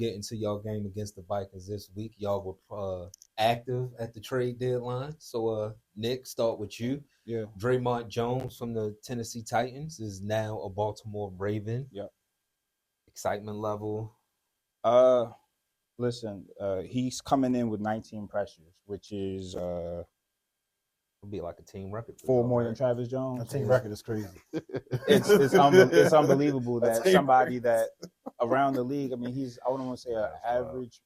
get into y'all game against the Vikings this week. Y'all were active at the trade deadline. So, Nick, start with you. Yeah. Draymond Jones from the Tennessee Titans is now a Baltimore Raven. Yep. Excitement level. Listen, he's coming in with 19 pressures, which is It'll be like a team record. 4 more than Travis Jones. A team record is crazy. It's unbelievable that somebody that around the league. I mean, I wouldn't want to say an average,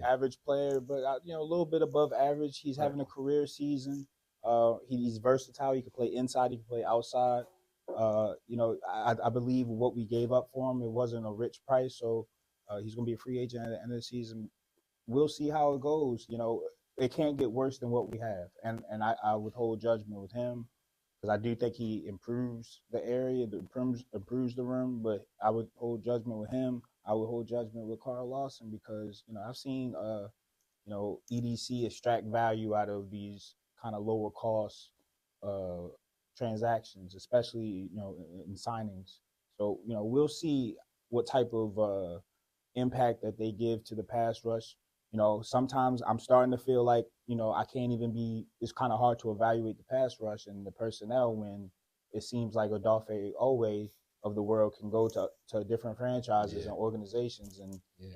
average player, but a little bit above average. He's having a career season. He's versatile. He can play inside. He can play outside. I believe what we gave up for him, it wasn't a rich price, so he's going to be a free agent at the end of the season. We'll see how it goes. It can't get worse than what we have, and I would hold judgment with him because I do think he improves the area, improves the room. But I would hold judgment with him. I would hold judgment with Carl Lawson because I've seen EDC extract value out of these kind of lower cost transactions, especially in signings. So we'll see what type of impact that they give to the pass rush. Sometimes I'm starting to feel like, I can't even it's kind of hard to evaluate the pass rush and the personnel when it seems like Odafe Owe of the world can go to different franchises and organizations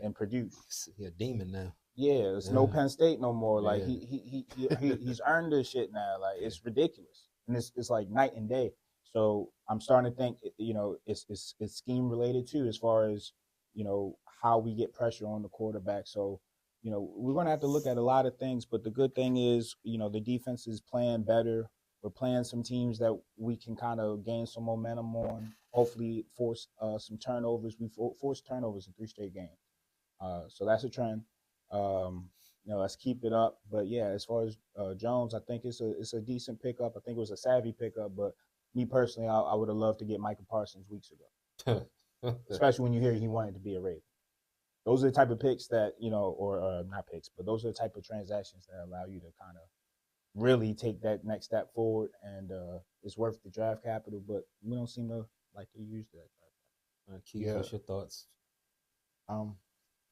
and produce. He's a demon now. Yeah, it's no Penn State no more. Like he's earned this shit now. Like it's ridiculous. And it's like night and day. So I'm starting to think, it's scheme related too, as far as, how we get pressure on the quarterback. So, we're going to have to look at a lot of things, but the good thing is, the defense is playing better. We're playing some teams that we can kind of gain some momentum on, hopefully force some turnovers. We forced turnovers in 3 straight games. So that's a trend. Let's keep it up. But, yeah, as far as Jones, I think it's a decent pickup. I think it was a savvy pickup, but me personally, I would have loved to get Micah Parsons weeks ago, especially when you hear he wanted to be a Raven. Those are the type of picks that, or not picks, but those are the type of transactions that allow you to kind of really take that next step forward. And it's worth the draft capital, but we don't seem to like to use that. Keith, what's your thoughts?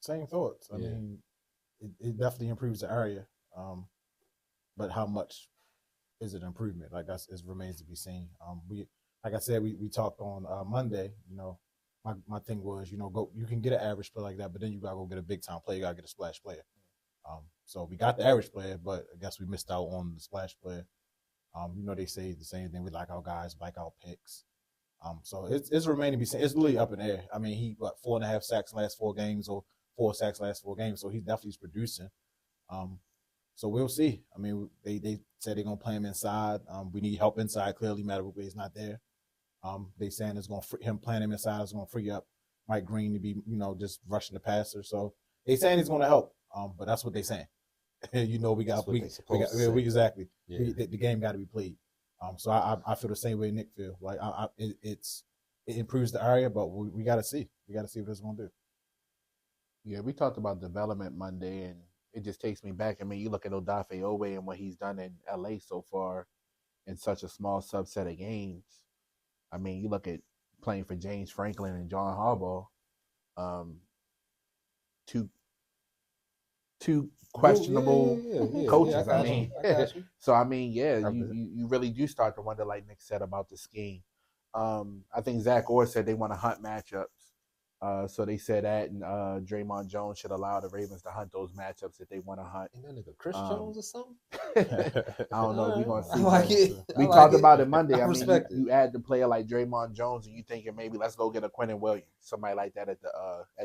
Same thoughts. I mean, it definitely improves the area. But how much is it improvement? Like it remains to be seen. Like I said, we talked on Monday, My thing was, you can get an average player like that, but then you gotta go get a big time player. You gotta get a splash player. So we got the average player, but I guess we missed out on the splash player. They say the same thing. We like our guys, like our picks. So it's remaining to be seen. It's really up in the air. I mean, he 4.5 sacks last 4 games, or 4 sacks last 4 games. So he definitely is producing. So we'll see. I mean, they said they're gonna play him inside. We need help inside. Clearly, matter what way he's not there. They saying it's going to him playing him inside is going to free up Mike Green to be, just rushing the passer. So they saying he's going to help. But that's what they saying. We got exactly. Yeah. The game got to be played. So I feel the same way Nick feel. Like it improves the area, but we got to see. We got to see what it's going to do. Yeah, we talked about development Monday, and it just takes me back. I mean, you look at Odafe Owe and what he's done in LA so far in such a small subset of games. I mean, you look at playing for James Franklin and John Harbaugh, two questionable coaches. You really do start to wonder, like Nick said, about the scheme. I think Zach Orr said they want to hunt matchups. So they said that, and Draymond Jones should allow the Ravens to hunt those matchups that they want to hunt. Ain't that nigga Chris Jones or something? I don't know. We're going to see. We talked about it Monday. I mean, you add the player like Draymond Jones, and you thinking maybe let's go get a Quentin Williams, somebody like that at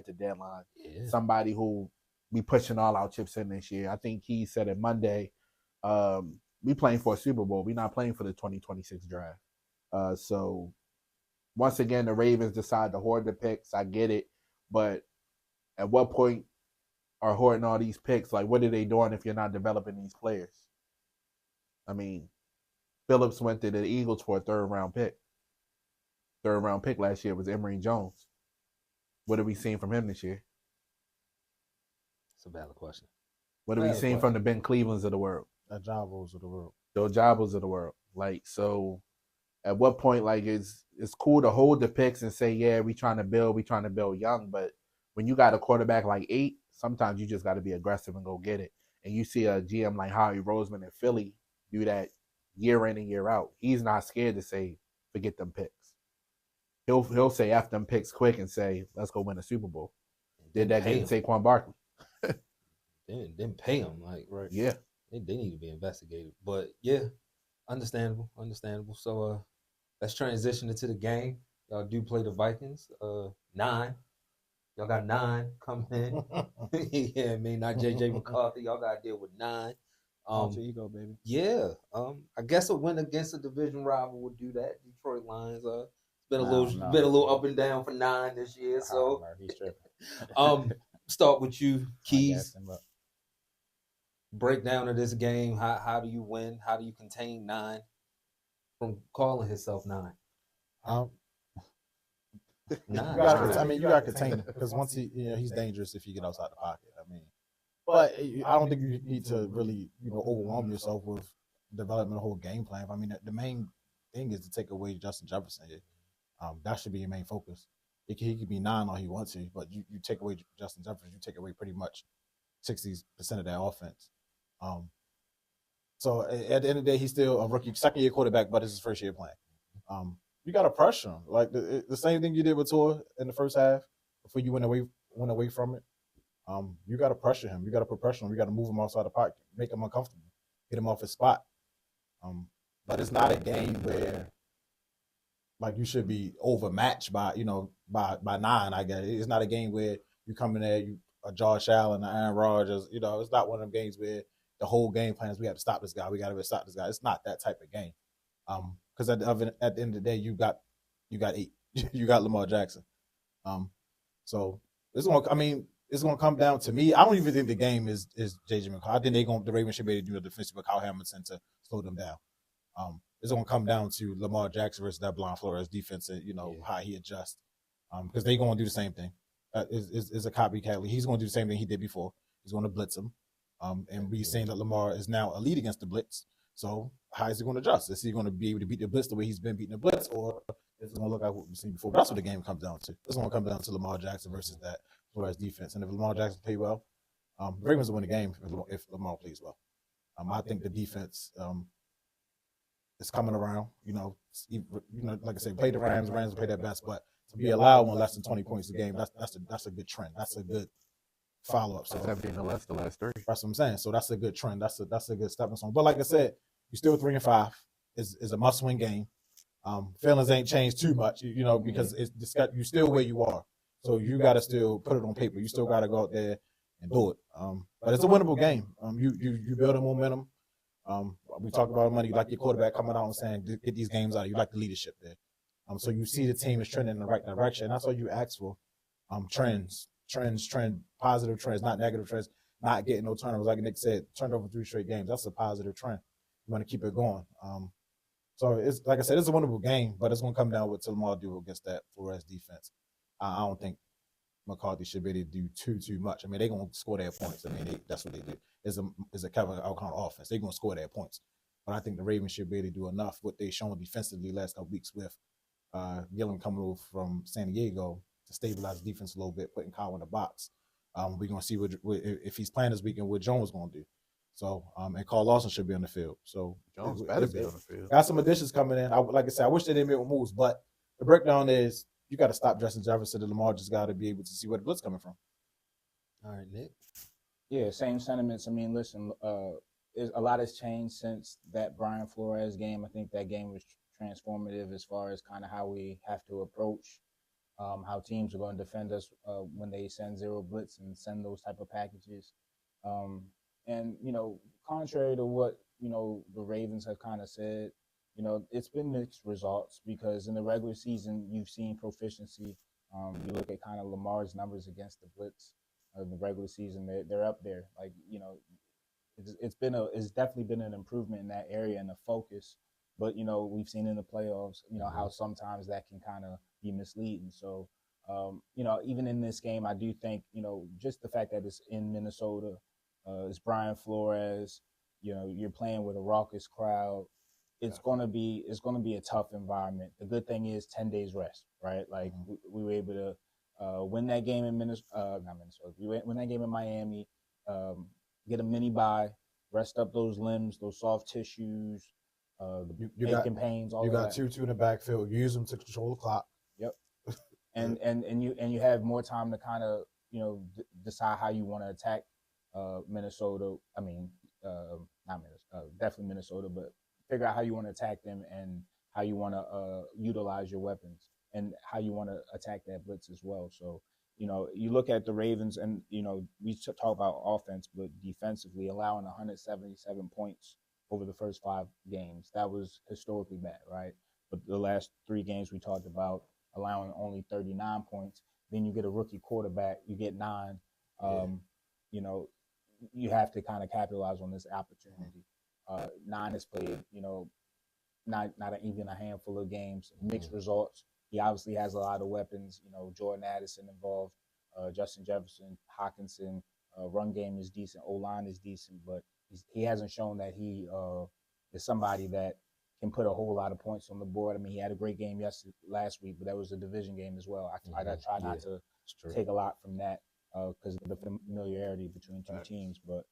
the deadline. Yeah. Somebody who be pushing all our chips in this year. I think he said it Monday. We playing for a Super Bowl. We're not playing for the 2026 draft. So once again, the Ravens decide to hoard the picks. I get it. But at what point are hoarding all these picks? Like, what are they doing if you're not developing these players? I mean, Phillips went to the Eagles for a third-round pick. Third-round pick last year was Emory Jones. What have we seen from him this year? It's a valid question. What have we seen from the Ben Clevelands of the world? The Jabos of the world. The Jabos of the world. Like, so at what point, like, it's cool to hold the picks and say, yeah, we trying to build young, but when you got a quarterback like 8, sometimes you just got to be aggressive and go get it. And you see a GM like Howie Roseman in Philly do that year in and year out. He's not scared to say, forget them picks. He'll say F them picks quick and say, let's go win a Super Bowl. Did that get Saquon Barkley? Didn't pay him, like, right? Yeah. They need to be investigated. But yeah, understandable. So let's transition into the game. Y'all do play the Vikings. 9. Y'all got 9 coming in. Yeah, I mean, not JJ McCarthy. Y'all got to deal with 9. Alter ego, baby. Yeah. I guess a win against a division rival would do that. Detroit Lions. Been a little up and down for 9 this year. So he's tripping. Start with you, Keys. Breakdown of this game. How do you win? How do you contain 9 from calling himself 9? 9. You got to contain him because once he's dangerous if you get outside the pocket. I mean, but I don't think you need to really overwhelm yourself with developing a whole game plan. I mean, the main thing is to take away Justin Jefferson here. That should be your main focus. He could be 9 all he wants to, but you take away Justin Jefferson, you take away pretty much 60% of that offense. So at the end of the day, he's still a rookie, second-year quarterback, but it's his first year playing. You got to pressure him, like the same thing you did with Tua in the first half before you went away from it. You got to pressure him. You got to put pressure on him. You got to move him outside the pocket, make him uncomfortable, get him off his spot. But it's not a game where like you should be overmatched by 9. I guess it's not a game where you come in there, a Josh Allen, a Aaron Rodgers. It's not one of them games where the whole game plan is we have to stop this guy. We got to stop this guy. It's not that type of game. Because at the end of the day, you got 8. You got Lamar Jackson. So it's gonna come down to me. I don't even think the game is JJ McCarthy. I think the Ravens should be able to do a defensive with Kyle Hamilton to slow them down. It's gonna come down to Lamar Jackson versus that Brian Flores defense and how he adjusts. Because they're gonna do the same thing. Is a copycat. He's gonna do the same thing he did before. He's gonna blitz him. And we're saying that Lamar is now elite against the blitz. So how is he going to adjust? Is he going to be able to beat the blitz the way he's been beating the blitz, or is it going to look like what we've seen before? But that's what the game comes down to. It's going to come down to Lamar Jackson versus that Flores defense. And if Lamar Jackson plays well, the Ravens will win the game if Lamar plays well. I think the defense is coming around. Like I said, play the Rams. The Rams play their best, but to be allowed on less than 20 points a game, that's a good trend. That's a good follow-up. So the last 3. That's what I'm saying. So that's a good trend. That's a good stepping stone. But like I said, you're still 3-5. Is a must-win game. Feelings ain't changed too much, because you're still where you are. So you got to still put it on paper. You still got to go out there and do it. But it's a winnable game. You build a momentum. We talked about money. You like your quarterback coming out and saying, get these games out. You like the leadership there. So you see the team is trending in the right direction. That's all you ask for. Trends, positive trends, not negative trends, not getting no turnovers. Like Nick said, turned over 3 straight games. That's a positive trend. You want to keep it going. So it's like I said, it's a winnable game, but it's going to come down with Lamar do against that Flores defense. I don't think McCarthy should be able to do too much. I mean, they're going to score their points. I mean, that's what they do. It's a Kevin O'Connell offense. They're going to score their points. But I think the Ravens should be able to do enough what they've shown defensively last couple weeks with Gillen coming over from San Diego to stabilize the defense a little bit, putting Kyle in the box. We're going to see if he's playing this weekend, what Jones going to do. So, and Carl Lawson should be on the field. So Jones better be on the field. Got some additions coming in. Like I said, I wish they didn't make moves, but the breakdown is you got to stop Justin Jefferson. And Lamar just got to be able to see where the blitz coming from. All right, Nick. Yeah, same sentiments. I mean, listen, a lot has changed since that Brian Flores game. I think that game was transformative as far as kind of how we have to approach how teams are going to defend us when they send zero blitz and send those type of packages. And, contrary to what, the Ravens have kind of said, it's been mixed results because in the regular season, you've seen proficiency. You look at kind of Lamar's numbers against the blitz in the regular season, they're up there. Like, it's definitely been an improvement in that area and the focus. But, we've seen in the playoffs, how sometimes that can kind of be misleading. So, even in this game, I do think, just the fact that it's in Minnesota, it's Brian Flores, you're playing with a raucous crowd. It's gonna be a tough environment. The good thing is 10 days rest, right? Like we were able to win that game in not Minnesota. Win that game in Miami. Get a mini bye. Rest up those limbs, those soft tissues, the aching pains. All you got that. 2-2 in the backfield. Use them to control the clock. Yep. and you have more time to kind of decide how you want to attack Minnesota. I mean, not Minnesota, definitely Minnesota, but figure out how you want to attack them and how you want to utilize your weapons and how you want to attack that blitz as well. So, you look at the Ravens and, we talk about offense, but defensively allowing 177 points over the first 5 games. That was historically bad, right? But the last 3 games we talked about allowing only 39 points. Then you get a rookie quarterback, you get 9. You have to kind of capitalize on this opportunity. 9 is played, not even a handful of games, mixed results. He obviously has a lot of weapons. Jordan Addison involved, Justin Jefferson, Hawkinson. Run game is decent. O-line is decent, but he hasn't shown that he is somebody that can put a whole lot of points on the board. I mean, he had a great game last week, but that was a division game as well. I got to try not to take a lot from that because of the familiarity between 2 teams. But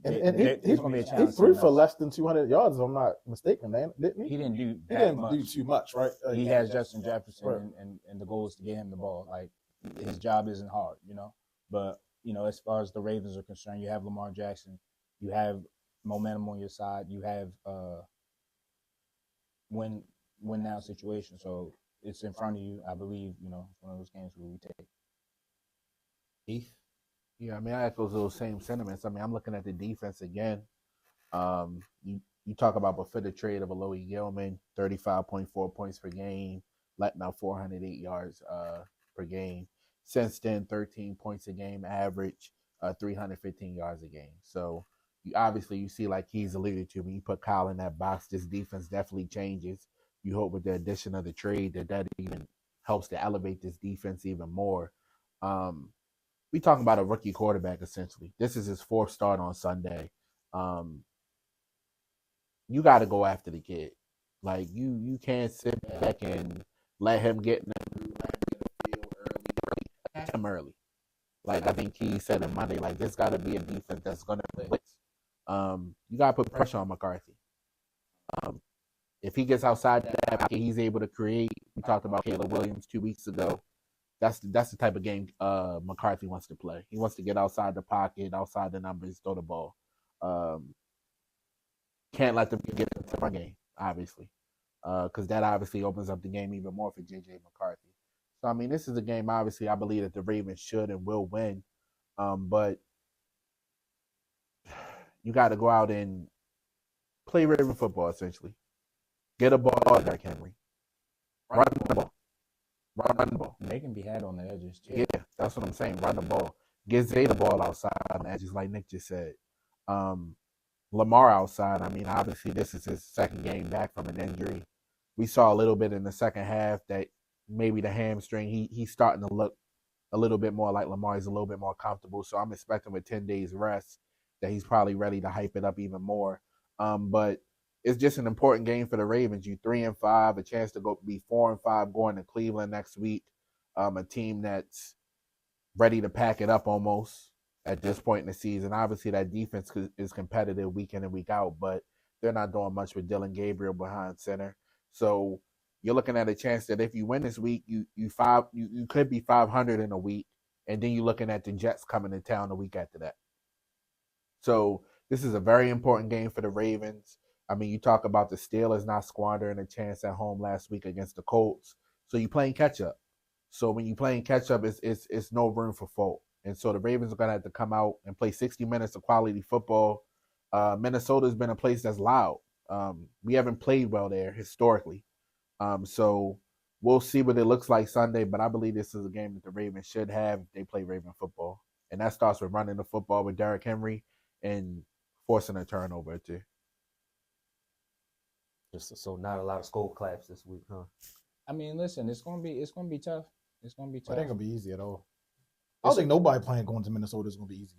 he threw for less than 200 yards, if I'm not mistaken, man. Didn't he? He didn't do do too much, right? He has Justin Jefferson, and the goal is to get him the ball. Like, his job isn't hard, But, as far as the Ravens are concerned, you have Lamar Jackson. You have momentum on your side. You have win now situation. So it's in front of you. I believe, it's one of those games where we take. Heath? Yeah, I mean, I echo those same sentiments. I mean, I'm looking at the defense again. You talk about before trade of Alohi Gilman, 35.4 points per game, letting out 408 yards per game. Since then, 13 points a game average, 315 yards a game. So you see, like he's alluded to, when you put Kyle in that box, this defense definitely changes. You hope with the addition of the trade that even helps to elevate this defense even more. We talking about a rookie quarterback, essentially. This is his 4th start on Sunday. You got to go after the kid. Like, you can't sit back and let him get in the field early. Like, I think he said on Monday, like, this got to be a defense that's going to blitz. You got to put pressure on McCarthy. If he gets outside that pocket, he's able to create. We talked about Caleb Williams 2 weeks ago. That's the type of game McCarthy wants to play. He wants to get outside the pocket, outside the numbers, throw the ball. Can't let them get into the run game, obviously, because that obviously opens up the game even more for J.J. McCarthy. So, I mean, this is a game, obviously, I believe that the Ravens should and will win. But you got to go out and play Raven football, essentially. Get a ball to Derrick Henry. Run the ball. Run the ball. They can be had on the edges, too. Yeah, that's what I'm saying. Run the ball. Get Zay the ball outside on the edges, like Nick just said. Lamar outside, I mean, obviously this is his 2nd game back from an injury. We saw a little bit in the second half that maybe the hamstring, he's starting to look a little bit more like Lamar. He's a little bit more comfortable. So I'm expecting with 10 days rest that he's probably ready to hype it up even more. But it's just an important game for the Ravens. You 3-5, a chance to go be 4-5 going to Cleveland next week. A team that's ready to pack it up almost at this point in the season. Obviously, that defense is competitive week in and week out, but they're not doing much with Dylan Gabriel behind center. So you're looking at a chance that if you win this week, you could be 500 in a week, and then you're looking at the Jets coming to town the week after that. So this is a very important game for the Ravens. I mean, you talk about the Steelers not squandering a chance at home last week against the Colts. So you're playing catch-up. So when you're playing catch-up, it's no room for fault. And so the Ravens are going to have to come out and play 60 minutes of quality football. Minnesota's been a place that's loud. We haven't played well there historically. So we'll see what it looks like Sunday, but I believe this is a game that the Ravens should have if they play Raven football. And that starts with running the football with Derrick Henry and forcing a turnover too. So not a lot of skull claps this week, huh? I mean, listen, it's gonna be tough. It's gonna be tough. It ain't gonna be easy at all. I don't think nobody playing going to Minnesota is gonna be an easy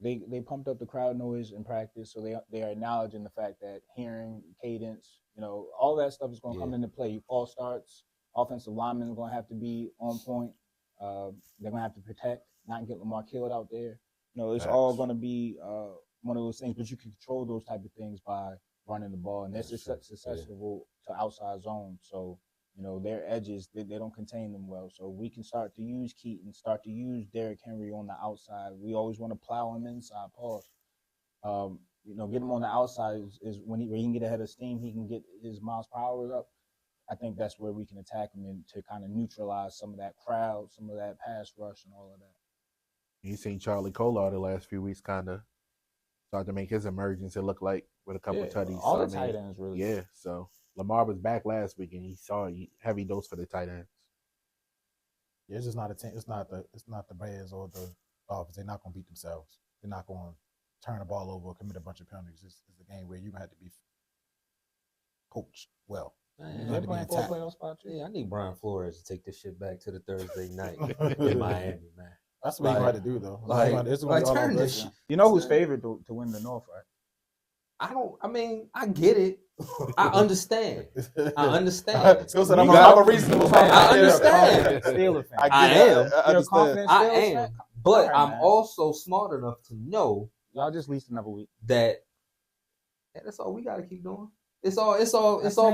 game. They pumped up the crowd noise in practice, so they are acknowledging the fact that hearing, cadence, all that stuff is gonna come into play. False starts, offensive linemen are gonna have to be on point. They're gonna have to protect, not get Lamar killed out there. It's all gonna be one of those things. But you can control those type of things by running the ball, and they're susceptible to outside zones. So their edges, they don't contain them well. So we can start to use Keaton, start to use Derrick Henry on the outside. We always want to plow him inside. Pause. Get him on the outside is when he can get ahead of steam. He can get his miles per hour up. I think that's where we can attack him and to kind of neutralize some of that crowd, some of that pass rush, and all of that. You seen Charlie Kolar the last few weeks kind of start to make his emergence. It looked like with a couple of tutties. All the tight ends really. Yeah, so Lamar was back last week and he saw a heavy dose for the tight ends. Yeah, it's just not a team. It's not the Bears or the Dolphins. They're not going to beat themselves. They're not going to turn the ball over or commit a bunch of penalties. It's a game where you have to be coached well. Man, I need Brian Flores to take this shit back to the Thursday night in Miami, man. That's what you got to do, though. Turn this shit. You know who's favored to win the North, right? I get it. I understand. I'm a reasonable fan. I understand. I am. But I'm also smart enough to know y'all just least another week. That's all we gotta keep doing. It's all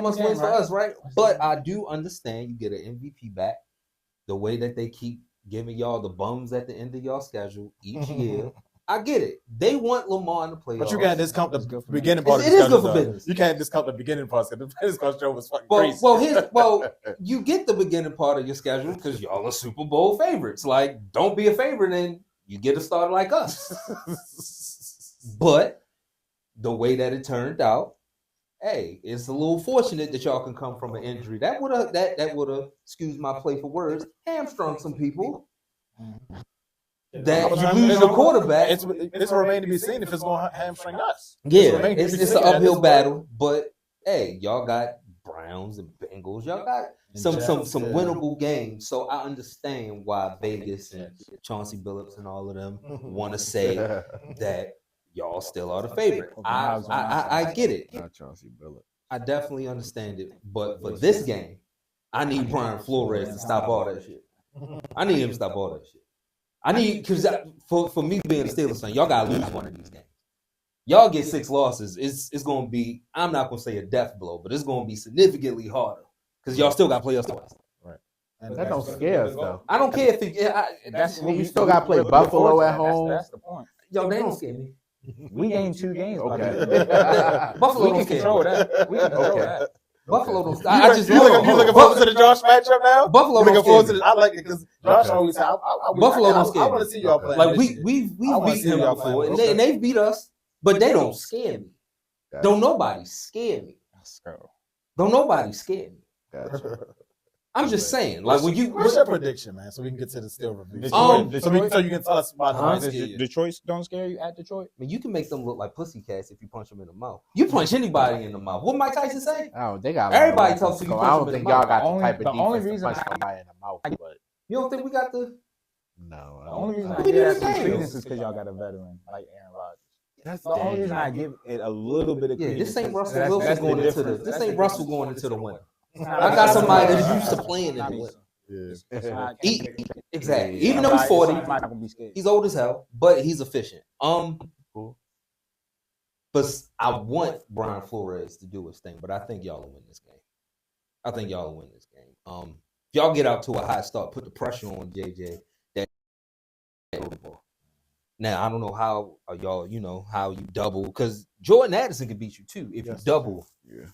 must wins for us, right? But I do understand you get an MVP back. The way that they keep giving y'all the bums at the end of y'all schedule each year. I get it. They want Lamar in the playoffs. But you can't discount the beginning part of the schedule. It is good for business. You can't discount the beginning part because the business schedule was fucking crazy. You get the beginning part of your schedule because y'all are Super Bowl favorites. Like, don't be a favorite and you get a starter like us. But the way that it turned out, hey, it's a little fortunate that y'all can come from an injury. That would have, excuse my play for words, hamstrung some people. That you lose your quarterback. It's remain to be seen if it's going to hamstring us. Yeah, it's an uphill battle. But hey, y'all got Browns and Bengals. Y'all got some winnable games. So I understand why Vegas and Chauncey Billups and all of them want to say that y'all still are the favorite. I get it. Not Chauncey Billups. I definitely understand it. But for this game, I need Brian Flores to stop all that shit. I need him to stop all that shit. Because for me being a Steelers fan, y'all gotta lose one of these games. Y'all get 6 losses. It's gonna be, I'm not gonna say a death blow, but it's gonna be significantly harder because y'all still got playoffs twice. Right. And that don't scare us though. I don't care if you still got to play Buffalo at home. That's the point. Yo, they don't scare me. We gained 2 games. Okay. Buffalo don't control that. We can control that. Buffalo don't. You looking forward to the Josh matchup now? Buffalo don't scare me. I like it because Josh always. Buffalo don't scare me. I want to see y'all play. Like we've beaten them before, and they've beat us, but they don't scare me. Don't nobody scare me. Don't nobody scare me. Gotcha. I'm just saying, like when you. What's your prediction, man? So we can get to the still review. So you can tell us about Detroit don't scare you at Detroit? I mean, you can make them look like pussycats if you punch them in the mouth. You punch anybody in the mouth. What Mike Tyson say? Oh, they got everybody talks to you. I don't think y'all got the type of only defense reason to punch somebody in the mouth. But you don't think we got the? No. The only reason I give that credence is because y'all got a veteran like Aaron Rodgers. That's the only reason I give it a little bit of credence. This ain't Russell Wilson going into the. This ain't Russell going into the winter. I got somebody that's used to playing in the winter. Yeah. Exactly. Even though he's 40, he's old as hell, but he's efficient. But I want Brian Flores to do his thing, but I think y'all will win this game. If y'all get out to a hot start, put the pressure on JJ. Now I don't know how y'all, how you double, because Jordan Addison can beat you too if you double. Yeah.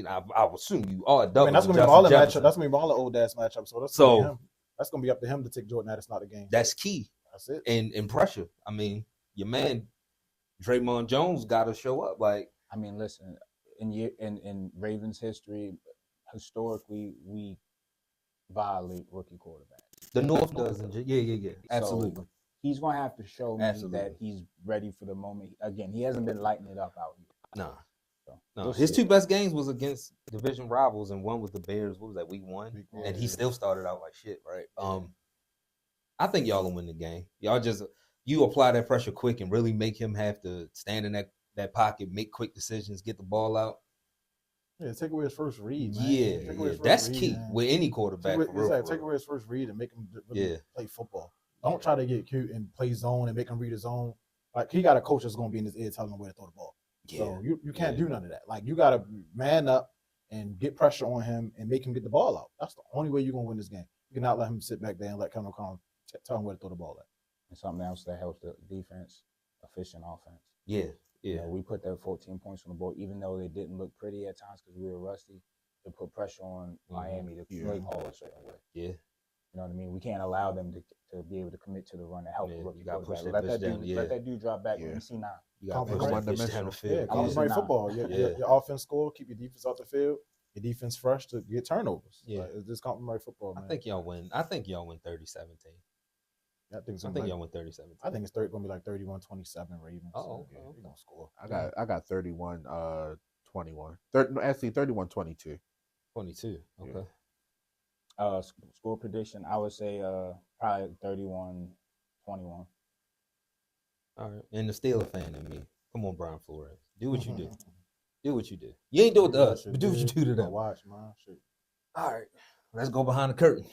I would assume you are double. I mean, that's gonna be all the matchup. That's gonna be all the old ass matchups. So that's gonna be up to him to take Jordan Addison out of the game. That's key. That's it. And pressure. I mean, your man Draymond Jones got to show up. Like, I mean, listen, in Ravens history, historically, we violate rookie quarterbacks. The North doesn't. Yeah. Absolutely. So he's gonna have to show me that he's ready for the moment. Again, he hasn't been lighting it up out here. No, his 2 best games was against division rivals, and one was the Bears. What was that, week 1? And he still started out like shit, right? I think y'all will win the game. Y'all you apply that pressure quick and really make him have to stand in that pocket, make quick decisions, get the ball out. Yeah, take away his first read, man. Yeah, that's key with any quarterback. Take away his first read and make him really play football. Don't try to get cute and play zone and make him read his zone. Like, he got a coach that's going to be in his ear telling him where to throw the ball. Yeah. So you can't do none of that. Like, you got to man up and get pressure on him and make him get the ball out. That's the only way you're going to win this game. You cannot let him sit back there and let Kendall Combs tell him where to throw the ball at. And something else that helps the defense, efficient offense. Yeah. You know, we put that 14 points on the board, even though it didn't look pretty at times because we were rusty, to put pressure on Miami to play ball a certain way. Yeah. You know what I mean? We can't allow them to be able to commit to the run and help the rookie. You got to push let that dude drop back when you see 9. You got to push that bitch down the field. Complementary football. Your offense score, keep your defense off the field, your defense fresh to get turnovers. Yeah. It's just complementary football, man. I think y'all win 30-17. I think y'all win 37. I think it's going to be like 31-27 Ravens. Oh, okay. They're going to score. I got 31-21. Actually, 31-22. 22. Okay. Score prediction, I would say probably 31-21. All right. And the Steelers fan in me. Come on, Brian Flores. Do what you do. Do what you do. You ain't do it to us, but do what you do to them. Watch, man. Shit. All right. Let's go behind the curtain.